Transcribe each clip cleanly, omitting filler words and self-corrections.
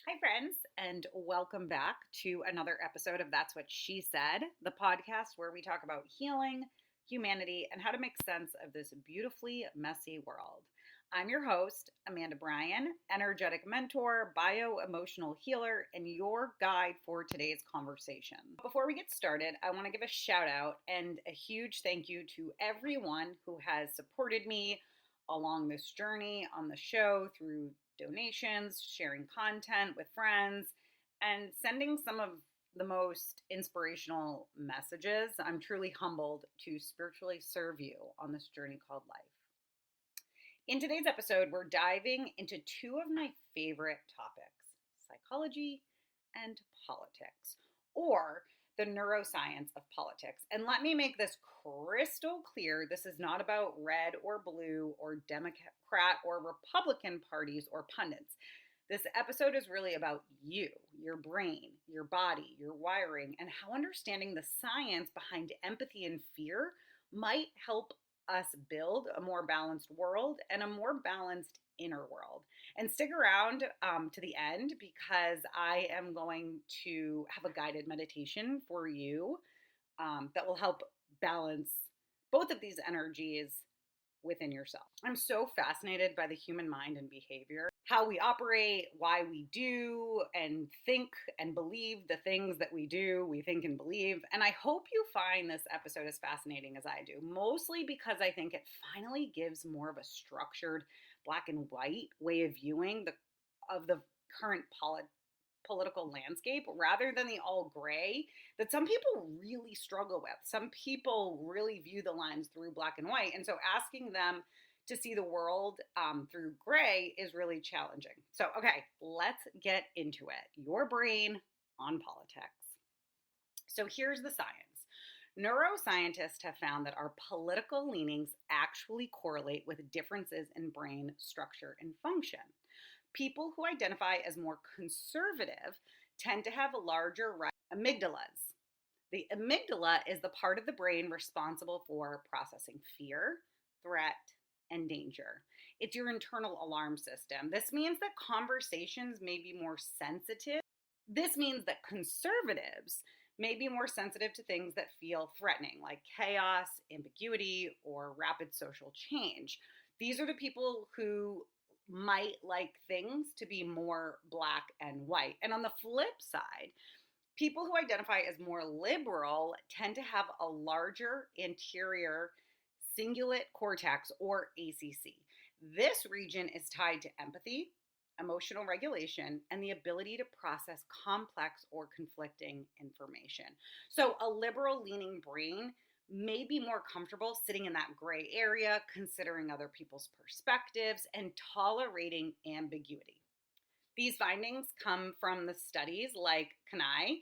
Hi, friends, and welcome back to another episode of That's What She Said, the podcast where we talk about healing, humanity, and how to make sense of this beautifully messy world. I'm your host, Amanda Bryan, energetic mentor, bio emotional healer, and your guide for today's conversation. Before we get started, I want to give a shout out and a huge thank you to everyone who has supported me along this journey on the show through donations, sharing content with friends, and sending some of the most inspirational messages. I'm truly humbled to spiritually serve you on this journey called life. In today's episode, we're diving into two of my favorite topics: psychology and politics, or the neuroscience of politics. And let me make this crystal clear, this is not about red or blue or Democrat or Republican parties or pundits. This episode is really about you, your brain, your body, your wiring, and how understanding the science behind empathy and fear might help us build a more balanced world and a more balanced inner world. And stick around to the end because I am going to have a guided meditation for you that will help balance both of these energies within yourself. I'm so fascinated by the human mind and behavior, how we operate, why we do and think and believe the things that we do, we think and believe. And I hope you find this episode as fascinating as I do, mostly because I think it finally gives more of a structured black and white way of viewing the current political landscape rather than the all gray that some people really struggle with. Some people really view the lines through black and white. And so asking them to see the world through gray is really challenging. So, okay, let's get into it. Your brain on politics. So here's the science. Neuroscientists have found that our political leanings actually correlate with differences in brain structure and function. People who identify as more conservative tend to have a larger amygdalas. The amygdala is the part of the brain responsible for processing fear, threat, and danger. It's your internal alarm system. This means that conversations may be more sensitive. This means that conservatives may be more sensitive to things that feel threatening, like chaos, ambiguity, or rapid social change. These are the people who might like things to be more black and white. And on the flip side, people who identify as more liberal tend to have a larger anterior cingulate cortex, or ACC. This region is tied to empathy, emotional regulation, and the ability to process complex or conflicting information. So a liberal leaning brain may be more comfortable sitting in that gray area, considering other people's perspectives and tolerating ambiguity. These findings come from the studies like Kanai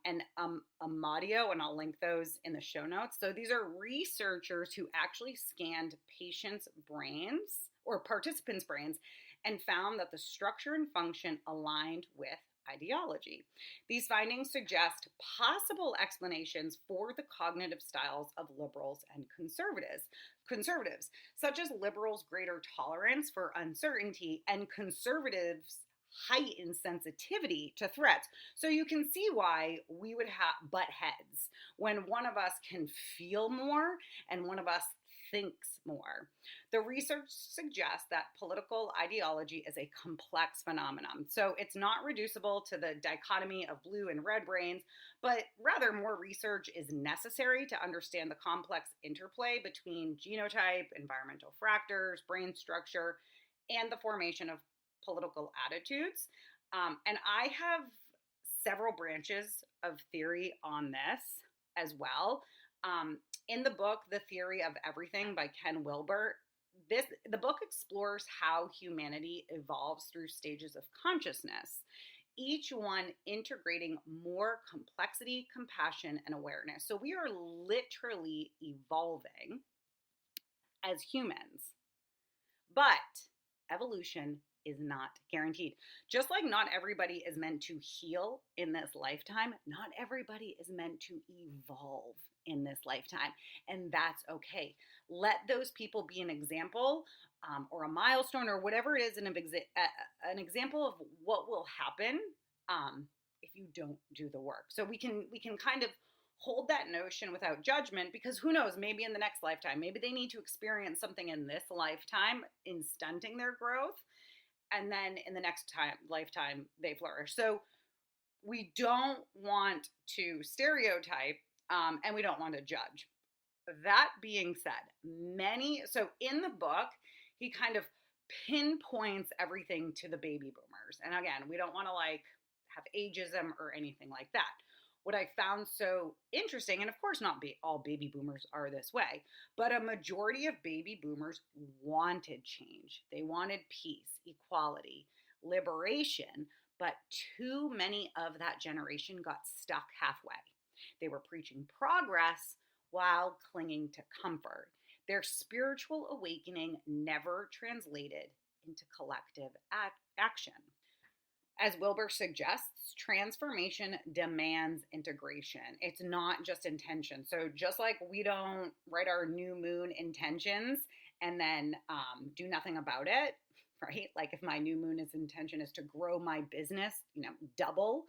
and Amadio, and I'll link those in the show notes. So these are researchers who actually scanned patients' brains or participants' brains and found that the structure and function aligned with ideology. These findings suggest possible explanations for the cognitive styles of liberals and conservatives, such as liberals' greater tolerance for uncertainty and conservatives' heightened sensitivity to threats. So you can see why we would have butt heads when one of us can feel more and one of us thinks more. The research suggests that political ideology is a complex phenomenon. So it's not reducible to the dichotomy of blue and red brains, but rather more research is necessary to understand the complex interplay between genotype, environmental factors, brain structure, and the formation of political attitudes. And I have several branches of theory on this as well. In the book, The Theory of Everything by Ken Wilber, the book explores how humanity evolves through stages of consciousness, each one integrating more complexity, compassion, and awareness. So we are literally evolving as humans, but evolution is not guaranteed. Just like not everybody is meant to heal in this lifetime, not everybody is meant to evolve in this lifetime. And that's okay. Let those people be an example, or a milestone, or whatever it is, an example of what will happen if you don't do the work. So we can kind of hold that notion without judgment, because who knows, maybe in the next lifetime, maybe they need to experience something in this lifetime in stunting their growth, and then in the next lifetime they flourish. So we don't want to stereotype, and we don't want to judge. That being said, so in the book, he kind of pinpoints everything to the baby boomers. And again, we don't want to like have ageism or anything like that. What I found so interesting, and of course not all baby boomers are this way, but a majority of baby boomers wanted change. They wanted peace, equality, liberation, but too many of that generation got stuck halfway. They were preaching progress while clinging to comfort. Their spiritual awakening never translated into collective action. As Wilber suggests, transformation demands integration. It's not just intention. So just like we don't write our new moon intentions and then do nothing about it, right? Like if my new moon intention is to grow my business, double,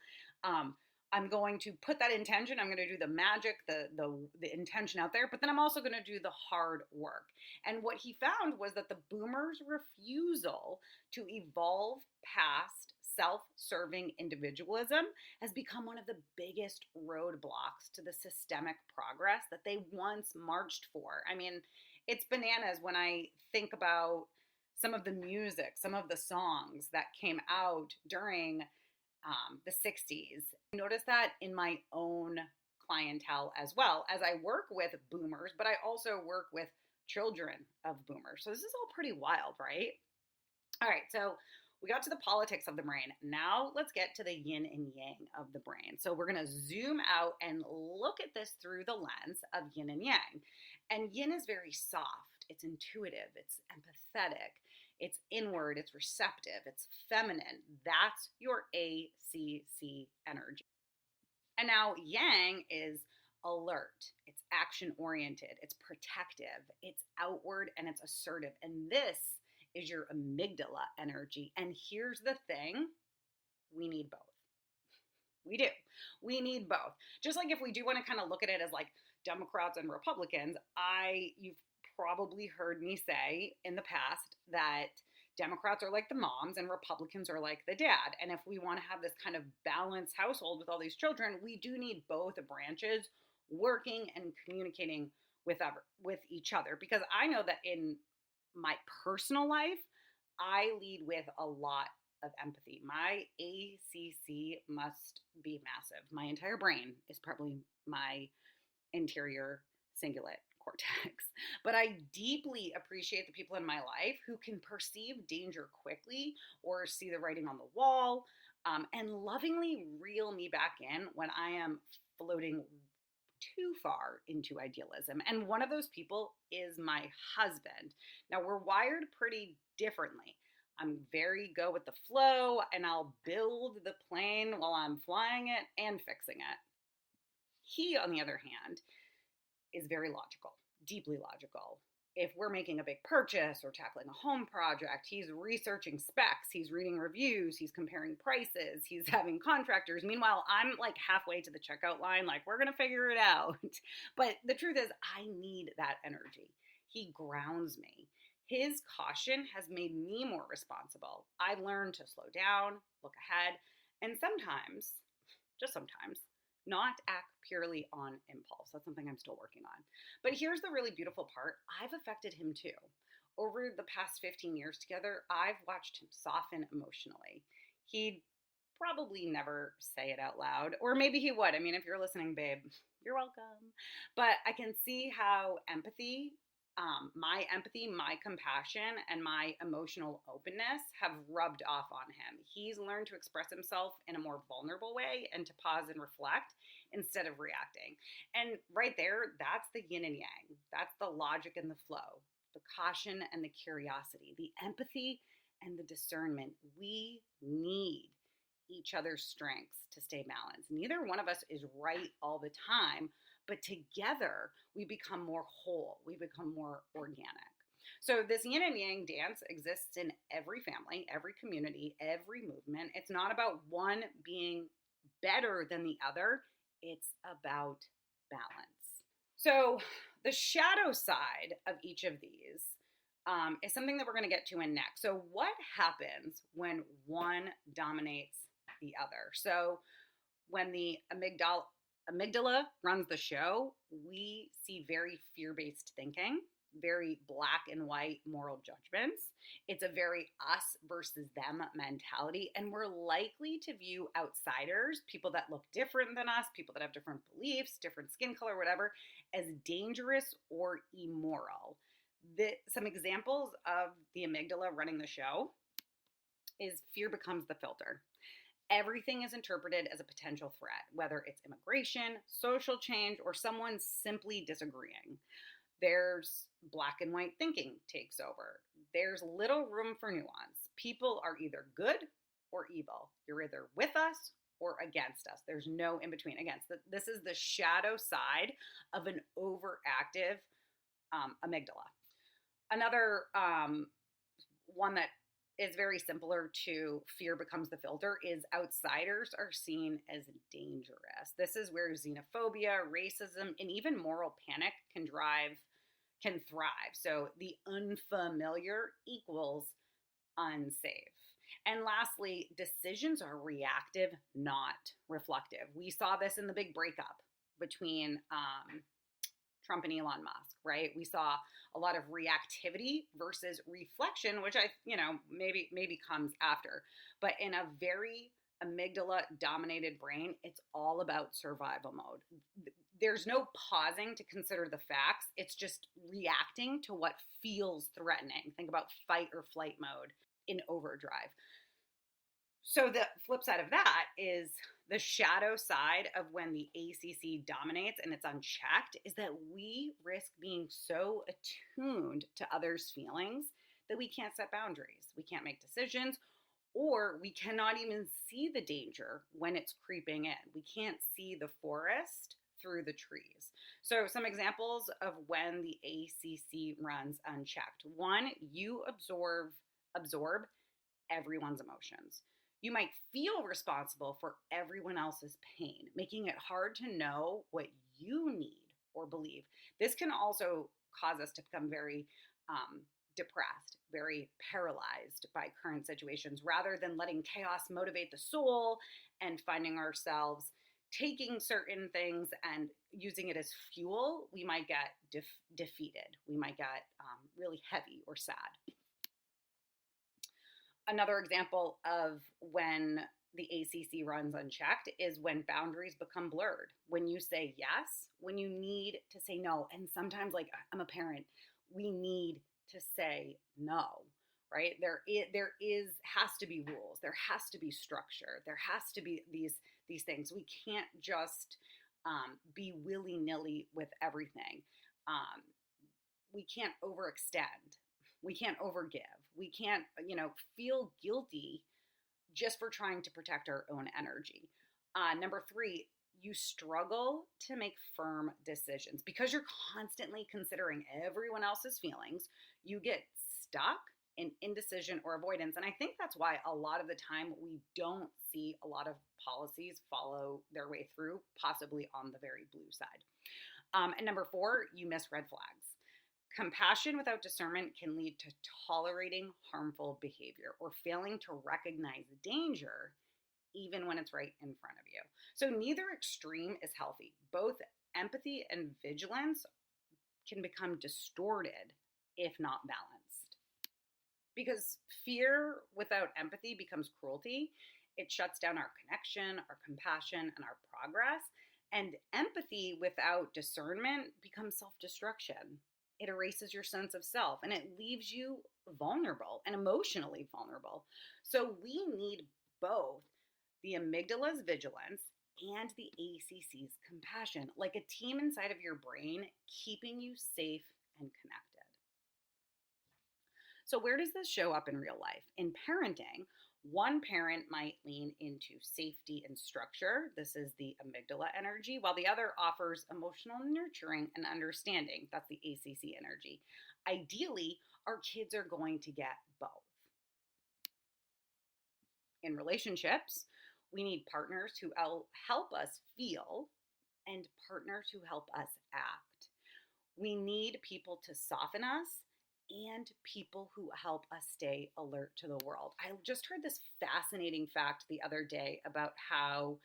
I'm going to put that intention. I'm going to do the magic, the intention out there, but then I'm also going to do the hard work. And what he found was that the boomers' refusal to evolve past self-serving individualism has become one of the biggest roadblocks to the systemic progress that they once marched for. I mean, it's bananas when I think about some of the music, some of the songs that came out during the 60s. I noticed that in my own clientele as well, as I work with boomers, but I also work with children of boomers. So this is all pretty wild, right? All right, so we got to the politics of the brain. Now let's get to the yin and yang of the brain. So we're going to zoom out and look at this through the lens of yin and yang. And yin is very soft, it's intuitive, it's empathetic, it's inward, it's receptive, it's feminine. That's your ACC energy. And now yang is alert, it's action oriented, it's protective, it's outward, and it's assertive. And this is your amygdala energy. And here's the thing, we need both. We do. We need both. Just like if we do want to kind of look at it as like Democrats and Republicans, you've probably heard me say in the past that Democrats are like the moms and Republicans are like the dad. And if we want to have this kind of balanced household with all these children, we do need both branches working and communicating with each other. Because I know that in my personal life, I lead with a lot of empathy. My ACC must be massive. My entire brain is probably my anterior cingulate cortex. But I deeply appreciate the people in my life who can perceive danger quickly or see the writing on the wall, and lovingly reel me back in when I am floating too far into idealism. And one of those people is my husband. Now, we're wired pretty differently. I'm very go with the flow, and I'll build the plane while I'm flying it and fixing it. He, on the other hand, is very logical, deeply logical. If we're making a big purchase or tackling a home project, he's researching specs, he's reading reviews, he's comparing prices, he's having contractors. Meanwhile, I'm like halfway to the checkout line, like, we're going to figure it out. But the truth is, I need that energy. He grounds me. His caution has made me more responsible. I've learned to slow down, look ahead, and sometimes, just sometimes, not act purely on impulse. That's something I'm still working on. But here's the really beautiful part. I've affected him too. Over the past 15 years together, I've watched him soften emotionally. He'd probably never say it out loud, or maybe he would. I mean, if you're listening, babe, you're welcome. But I can see how my empathy, my compassion, and my emotional openness have rubbed off on him. He's learned to express himself in a more vulnerable way and to pause and reflect instead of reacting. And right there, that's the yin and yang. That's the logic and the flow, the caution and the curiosity, the empathy and the discernment. We need each other's strengths to stay balanced. Neither one of us is right all the time, but together we become more whole, we become more organic. So, this yin and yang dance exists in every family, every community, every movement. It's not about one being better than the other, it's about balance. So, the shadow side of each of these is something that we're going to get to in next. So, what happens when one dominates the other? So, when the amygdala runs the show, we see very fear based thinking, very black and white moral judgments. It's a very us versus them mentality. And we're likely to view outsiders, people that look different than us, people that have different beliefs, different skin color, whatever, as dangerous or immoral. Some examples of the amygdala running the show is fear becomes the filter. Everything is interpreted as a potential threat, whether it's immigration, social change, or someone simply disagreeing. There's black and white thinking takes over. There's little room for nuance. People are either good or evil. You're either with us or against us. There's no in between. This is the shadow side of an overactive amygdala. Another one that is very similar to fear becomes the filter is outsiders are seen as dangerous. This is where xenophobia, racism, and even moral panic can thrive. So the unfamiliar equals unsafe. And lastly, decisions are reactive, not reflective. We saw this in the big breakup between Trump and Elon Musk, right? We saw a lot of reactivity versus reflection, which maybe comes after. But in a very amygdala dominated brain, it's all about survival mode. There's no pausing to consider the facts. It's just reacting to what feels threatening. Think about fight or flight mode in overdrive. So the flip side of that is the shadow side of when the ACC dominates and it's unchecked is that we risk being so attuned to others' feelings that we can't set boundaries. We can't make decisions, or we cannot even see the danger when it's creeping in. We can't see the forest through the trees. So some examples of when the ACC runs unchecked. One, you absorb everyone's emotions. You might feel responsible for everyone else's pain, making it hard to know what you need or believe. This can also cause us to become very depressed, very paralyzed by current situations, rather than letting chaos motivate the soul and finding ourselves taking certain things and using it as fuel. We might get defeated. We might get really heavy or sad. Another example of when the ACC runs unchecked is when boundaries become blurred. When you say yes, when you need to say no. And sometimes, like, I'm a parent, we need to say no, right? There has to be rules. There has to be structure. There has to be these things. We can't just be willy-nilly with everything. We can't overextend. We can't overgive. We can't, feel guilty just for trying to protect our own energy. Number 3, you struggle to make firm decisions because you're constantly considering everyone else's feelings. You get stuck in indecision or avoidance. And I think that's why a lot of the time we don't see a lot of policies follow their way through, possibly on the very blue side. And number 4, you miss red flags. Compassion without discernment can lead to tolerating harmful behavior or failing to recognize danger even when it's right in front of you. So neither extreme is healthy. Both empathy and vigilance can become distorted if not balanced. Because fear without empathy becomes cruelty. It shuts down our connection, our compassion, and our progress. And empathy without discernment becomes self-destruction. It erases your sense of self and it leaves you vulnerable and emotionally vulnerable. So we need both the amygdala's vigilance and the ACC's compassion, like a team inside of your brain, keeping you safe and connected. So, where does this show up in real life? In parenting, one parent might lean into safety and structure. This is the amygdala energy, while the other offers emotional nurturing and understanding. That's the ACC energy. Ideally, our kids are going to get both. In relationships, we need partners who help us feel and partners who help us act. We need people to soften us and people who help us stay alert to the world. I just heard this fascinating fact the other day about how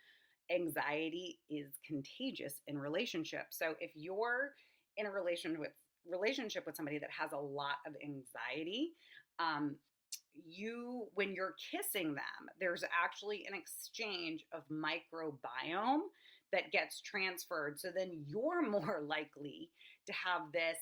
anxiety is contagious in relationships. So if you're in a relationship with somebody that has a lot of anxiety, um, when you're kissing them, there's actually an exchange of microbiome that gets transferred. So then you're more likely to have this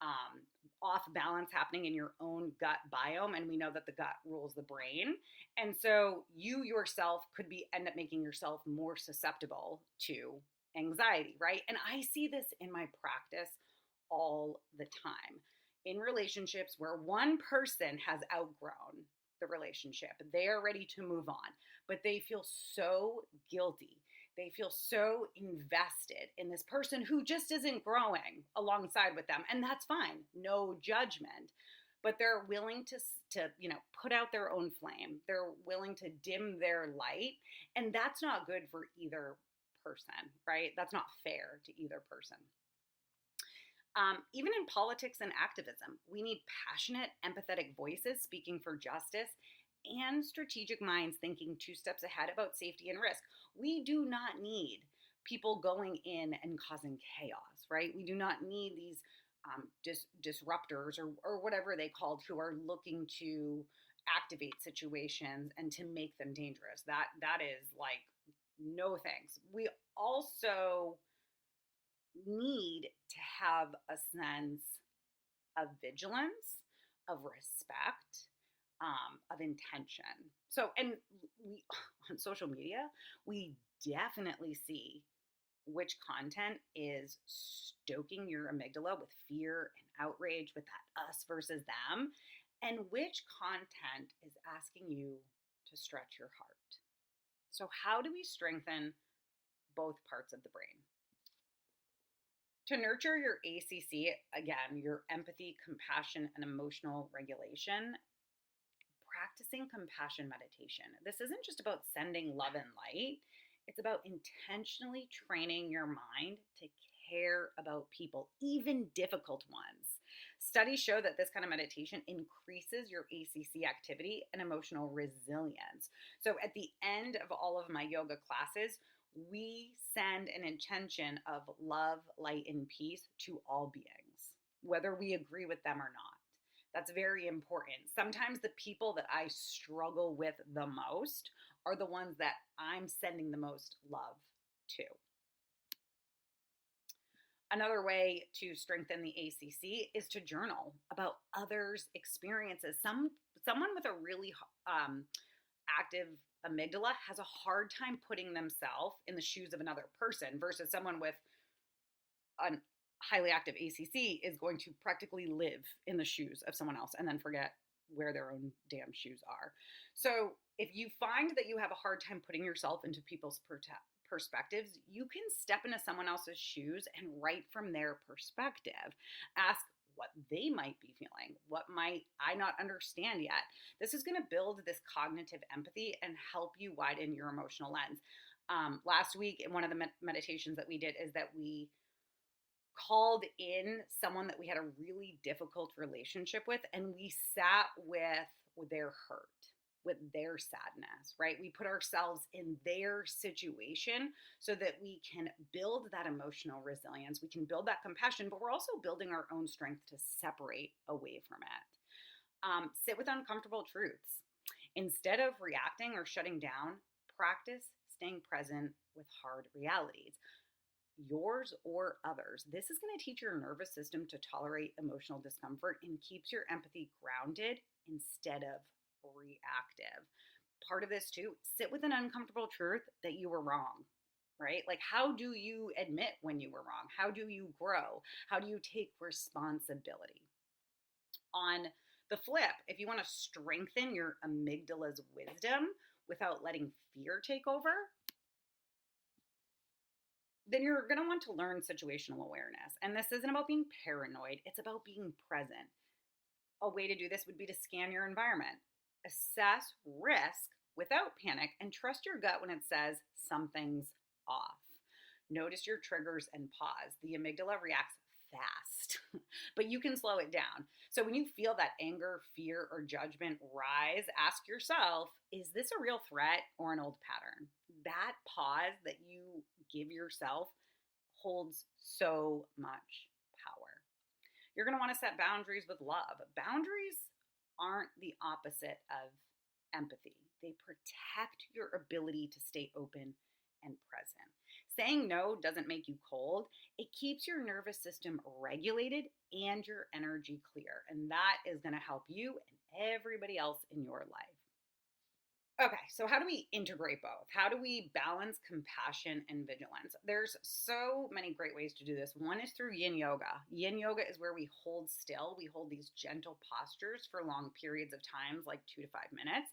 um, off balance happening in your own gut biome. And we know that the gut rules the brain. And so you yourself could end up making yourself more susceptible to anxiety, right? And I see this in my practice all the time. In relationships where one person has outgrown the relationship, they are ready to move on, but they feel so guilty. They feel so invested in this person who just isn't growing alongside with them. And that's fine, no judgment. But they're willing to put out their own flame. They're willing to dim their light. And that's not good for either person, right? That's not fair to either person. Even in politics and activism, we need passionate, empathetic voices speaking for justice and strategic minds thinking 2 steps ahead about safety and risk. We do not need people going in and causing chaos, right? We do not need these disruptors or whatever they called who are looking to activate situations and to make them dangerous. That is like, no thanks. We also need to have a sense of vigilance, of respect, of intention. So, and we on social media, we definitely see which content is stoking your amygdala with fear and outrage, with that us versus them, and which content is asking you to stretch your heart. So, how do we strengthen both parts of the brain? To nurture your ACC, again, your empathy, compassion, and emotional regulation, practicing compassion meditation. This isn't just about sending love and light, it's about intentionally training your mind to care about people, even difficult ones. Studies show that this kind of meditation increases your ACC activity and emotional resilience. So at the end of all of my yoga classes, we send an intention of love, light, and peace to all beings, whether we agree with them or not. That's very important. Sometimes the people that I struggle with the most are the ones that I'm sending the most love to. Another way to strengthen the ACC is to journal about others' experiences. Someone with a really active amygdala has a hard time putting themselves in the shoes of another person versus someone with a highly active ACC is going to practically live in the shoes of someone else and then forget where their own damn shoes are. So if you find that you have a hard time putting yourself into people's perspectives, you can step into someone else's shoes and write from their perspective. Ask what they might be feeling. What might I not understand yet? This is going to build this cognitive empathy and help you widen your emotional lens. Last week, in one of the meditations that we did, is that we called in someone that we had a really difficult relationship with, and we sat with their hurt, with their sadness, right? We put ourselves in their situation so that we can build that emotional resilience. We can build that compassion, but we're also building our own strength to separate away from it. Sit with uncomfortable truths. Instead of reacting or shutting down, practice staying present with hard realities, yours or others. This is going to teach your nervous system to tolerate emotional discomfort and keeps your empathy grounded instead of reactive. Part of this too, sit with an uncomfortable truth that you were wrong, right? Like, how do you admit when you were wrong? How do you grow? How do you take responsibility? On The flip, if you want to strengthen your amygdala's wisdom without letting fear take over, then you're going to want to learn situational awareness. And this isn't about being paranoid, it's about being present. A way to do this would be to scan your environment, assess risk without panic, and trust your gut when it says something's off. Notice your triggers and pause. The amygdala reacts fast, but you can slow it down. So when you feel that anger, fear, or judgment rise, ask yourself, is this a real threat or an old pattern? That pause that you give yourself holds so much power. You're going to want to set boundaries with love. Boundaries aren't the opposite of empathy. They protect your ability to stay open and present. Saying no doesn't make you cold. It keeps your nervous system regulated and your energy clear. And that is going to help you and everybody else in your life. Okay, so how do we integrate both? How do we balance compassion and vigilance? There's so many great ways to do this. One is through yin yoga. Yin yoga is where we hold still. We hold these gentle postures for long periods of times, like 2 to 5 minutes.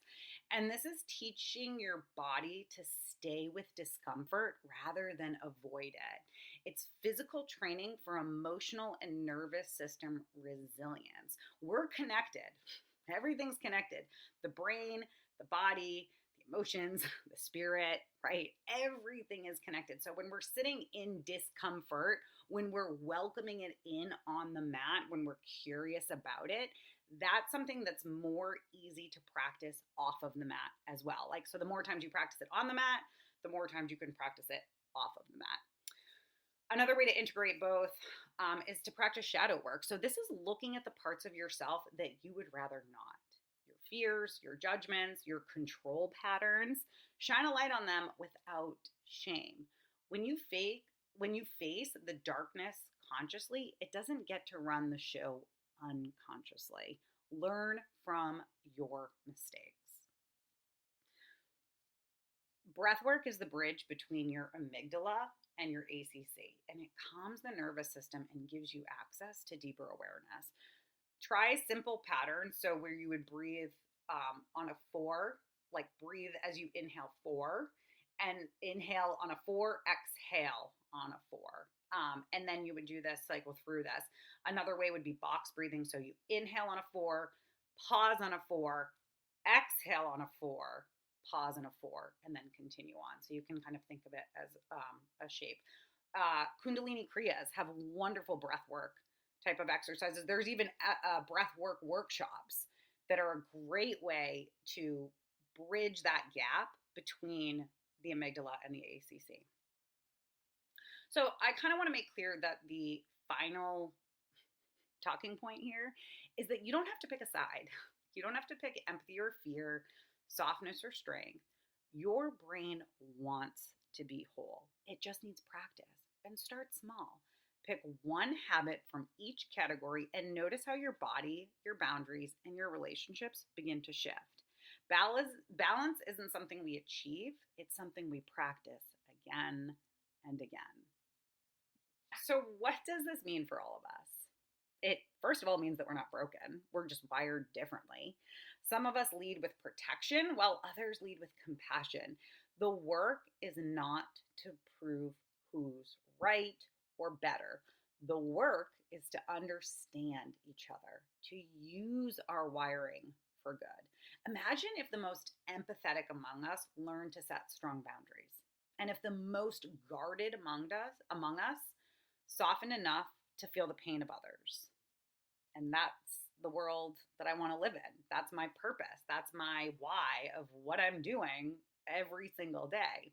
And this is teaching your body to stay with discomfort rather than avoid it. It's physical training for emotional and nervous system resilience. We're connected. Everything's connected. The brain, the body, the emotions, the spirit, right? Everything is connected. So when we're sitting in discomfort, when we're welcoming it in on the mat, when we're curious about it, that's something that's more easy to practice off of the mat as well. Like, so the more times you practice it on the mat, the more times you can practice it off of the mat. Another way to integrate both is to practice shadow work. So this is looking at the parts of yourself that you would rather not. Your fears, your judgments, your control patterns. Shine a light on them without shame. When you face the darkness consciously, it doesn't get to run the show unconsciously. Learn from your mistakes. Breathwork is the bridge between your amygdala and your ACC, and it calms the nervous system and gives you access to deeper awareness. Try simple patterns, so where you would breathe on a 4, like breathe as you inhale 4, and inhale on a 4, exhale on a 4. And then you would do this, cycle through this. Another way would be box breathing, so you inhale on a 4, pause on a 4, exhale on a 4, pause on a 4, and then continue on. So you can kind of think of it as a shape. Kundalini Kriyas have wonderful breath work type of exercises. There's even breath work workshops that are a great way to bridge that gap between the amygdala and the ACC. So I kind of want to make clear that the final talking point here is that you don't have to pick a side. You don't have to pick empathy or fear, softness or strength. Your brain wants to be whole. It just needs practice. And start small. Pick one habit from each category and notice how your body, your boundaries, and your relationships begin to shift. Balance isn't something we achieve, it's something we practice again and again. So what does this mean for all of us? It, first of all, means that we're not broken. We're just wired differently. Some of us lead with protection, while others lead with compassion. The work is not to prove who's right or better. The work is to understand each other, to use our wiring for good. Imagine if the most empathetic among us learned to set strong boundaries, and if the most guarded among us softened enough to feel the pain of others. And that's the world that I want to live in. That's my purpose. That's my why of what I'm doing every single day.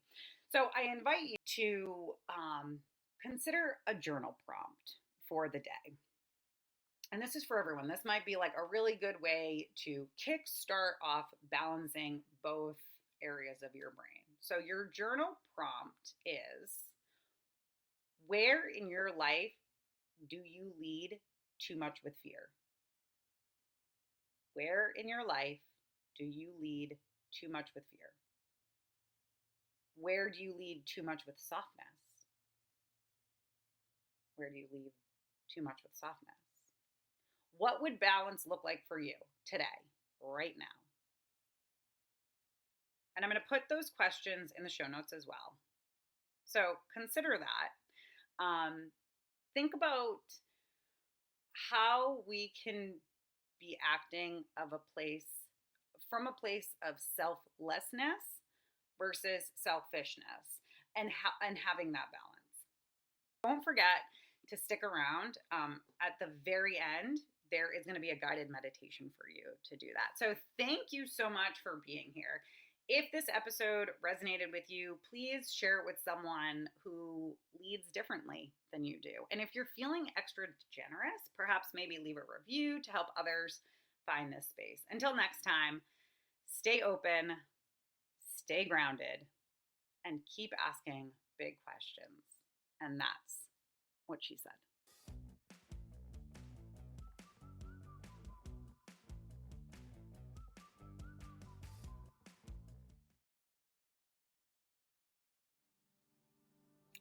So I invite you to consider a journal prompt for the day. And this is for everyone. This might be like a really good way to kickstart off balancing both areas of your brain. So your journal prompt is, where in your life do you lead too much with fear? Where in your life do you lead too much with fear? Where do you lead too much with softness? Where do you lead too much with softness? What would balance look like for you today, right now? And I'm going to put those questions in the show notes as well. So consider that. Think about how we can be acting from a place of selflessness versus selfishness, and having that balance. Don't forget to stick around. At the very end, there is going to be a guided meditation for you to do that. So thank you so much for being here. If this episode resonated with you, please share it with someone who leads differently than you do. And if you're feeling extra generous, perhaps maybe leave a review to help others find this space. Until next time, stay open, stay grounded, and keep asking big questions. And that's what she said.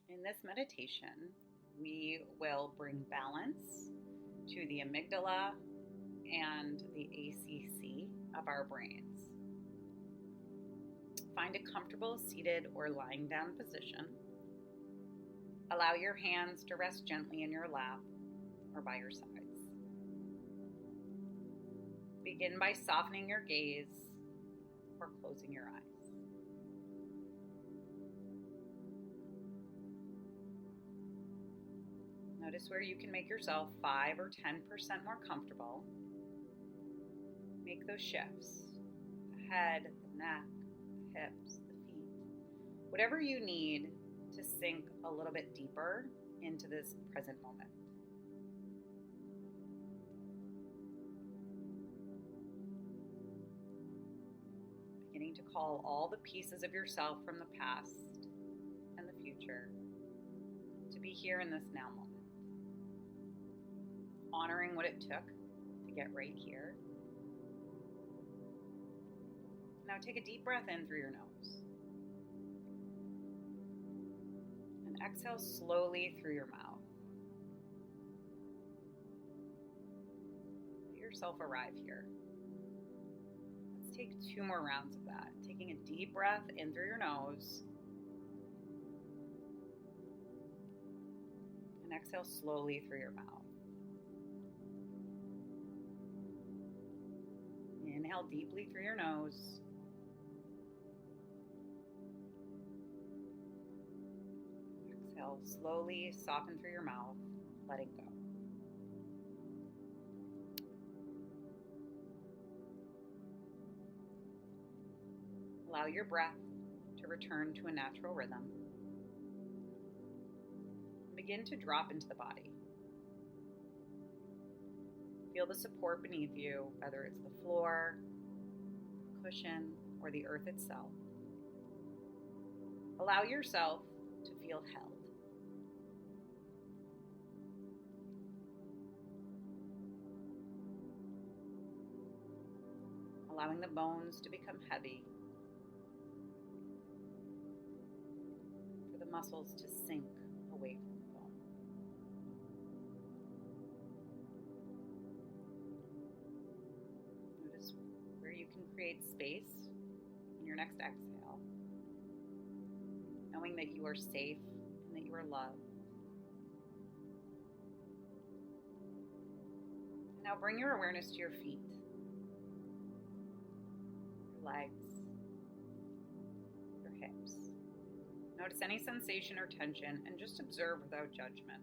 In this meditation, we will bring balance to the amygdala and the ACC of our brains. Find a comfortable seated or lying down position. Allow your hands to rest gently in your lap or by your sides. Begin by softening your gaze or closing your eyes. Notice where you can make yourself 5 or 10% more comfortable. Make those shifts. The head, the neck, the hips, the feet. Whatever you need to sink a little bit deeper into this present moment. Beginning to call all the pieces of yourself from the past and the future to be here in this now moment. Honoring what it took to get right here. Now take a deep breath in through your nose. And exhale slowly through your mouth. Let yourself arrive here. Let's take 2 more rounds of that. Taking a deep breath in through your nose. And exhale slowly through your mouth. Inhale deeply through your nose. Exhale slowly, soften through your mouth, letting go. Allow your breath to return to a natural rhythm. Begin to drop into the body. Feel the support beneath you, whether it's the floor, the cushion, or the earth itself. Allow yourself to feel held. Allowing the bones to become heavy, for the muscles to sink away from the bone. Notice where you can create space in your next exhale, knowing that you are safe and that you are loved. Now bring your awareness to your feet, your legs, your hips. Notice any sensation or tension and just observe without judgment.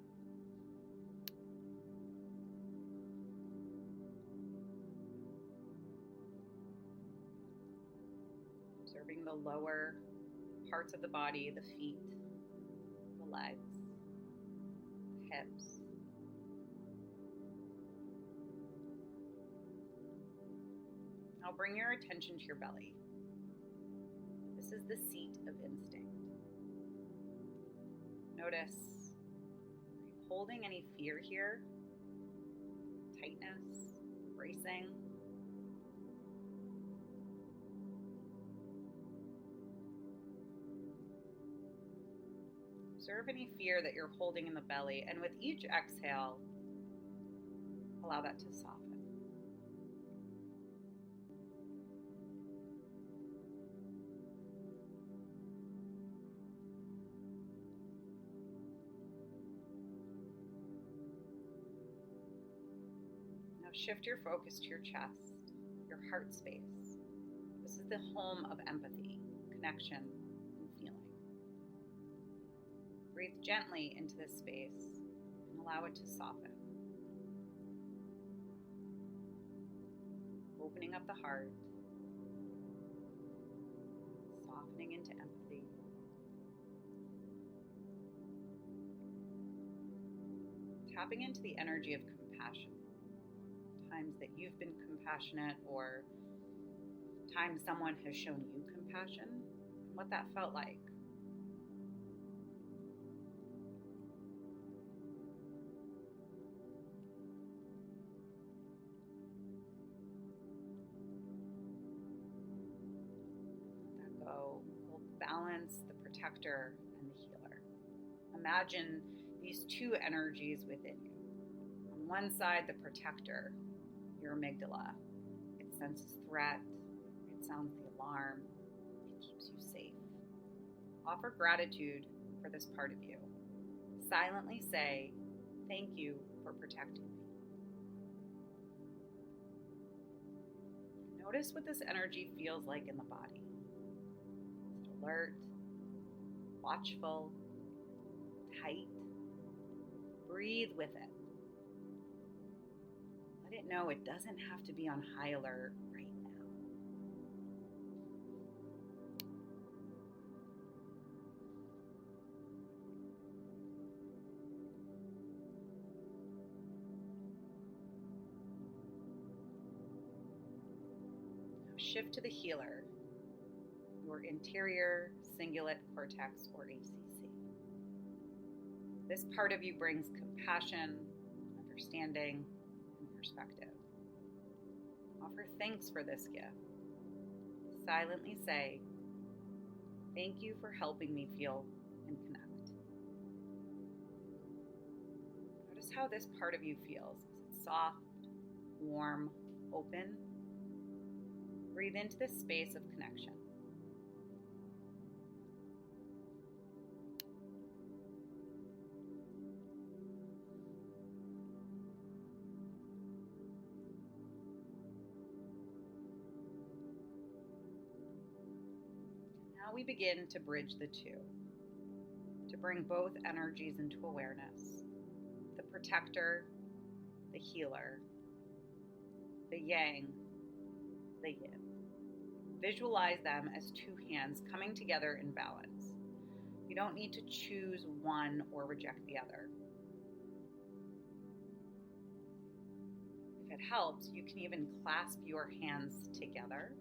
Observing the lower parts of the body, the feet, the legs, the hips. Now bring your attention to your belly. This is the seat of instinct. Notice, are you holding any fear here? Tightness, bracing? Observe any fear that you're holding in the belly, and with each exhale, Allow that to soften. Now shift your focus to your chest, your heart space. This is the home of empathy, connection, and feeling. Breathe gently into this space and allow it to soften. Opening up the heart, softening into empathy. Tapping into the energy of compassion. Times that you've been compassionate or times someone has shown you compassion, and what that felt like. Let that go. We'll balance the protector and the healer. Imagine these two energies within you. On one side, the protector, your amygdala. It senses threat, it sounds the alarm, it keeps you safe. Offer gratitude for this part of you. Silently say, thank you for protecting me. Notice what this energy feels like in the body. Is it alert, watchful, tight? Breathe with it. Let it know it doesn't have to be on high alert right now. Now shift to the healer, your anterior cingulate cortex or ACC. This part of you brings compassion, understanding, perspective. Offer thanks for this gift. Silently say, thank you for helping me feel and connect. Notice how this part of you feels. Is it soft, warm, open? Breathe into this space of connection. Now we begin to bridge the two, to bring both energies into awareness. The protector, the healer, the yang, the yin. Visualize them as two hands coming together in balance. You don't need to choose one or reject the other. If it helps, you can even clasp your hands together.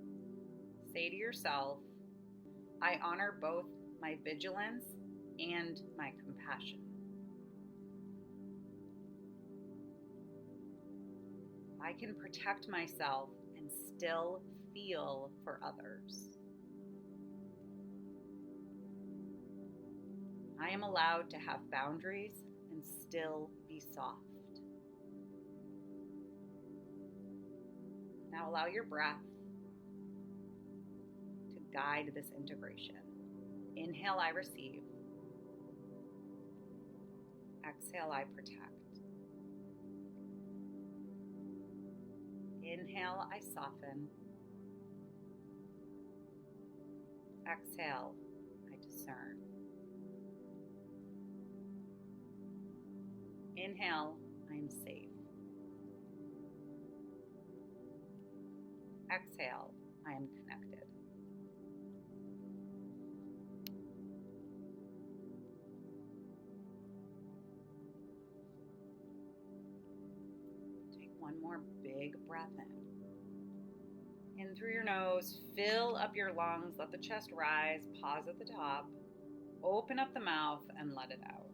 Say to yourself, I honor both my vigilance and my compassion. I can protect myself and still feel for others. I am allowed to have boundaries and still be soft. Now allow your breath to guide this integration. Inhale, I receive. Exhale, I protect. Inhale, I soften. Exhale, I discern. Inhale, I am safe. Exhale, I am connected. Take one more big breath in through your nose, fill up your lungs, let the chest rise, pause at the top, open up the mouth, and let it out.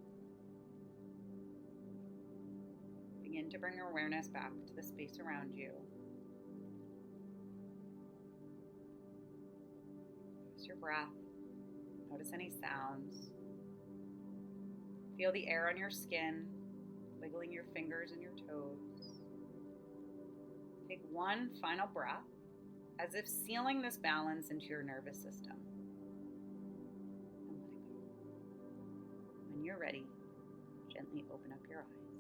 Begin to bring your awareness back to the space around you. Notice your breath. Notice any sounds. Feel the air on your skin, wiggling your fingers and your toes. Take one final breath, as if sealing this balance into your nervous system. And let it go. When you're ready, gently open up your eyes.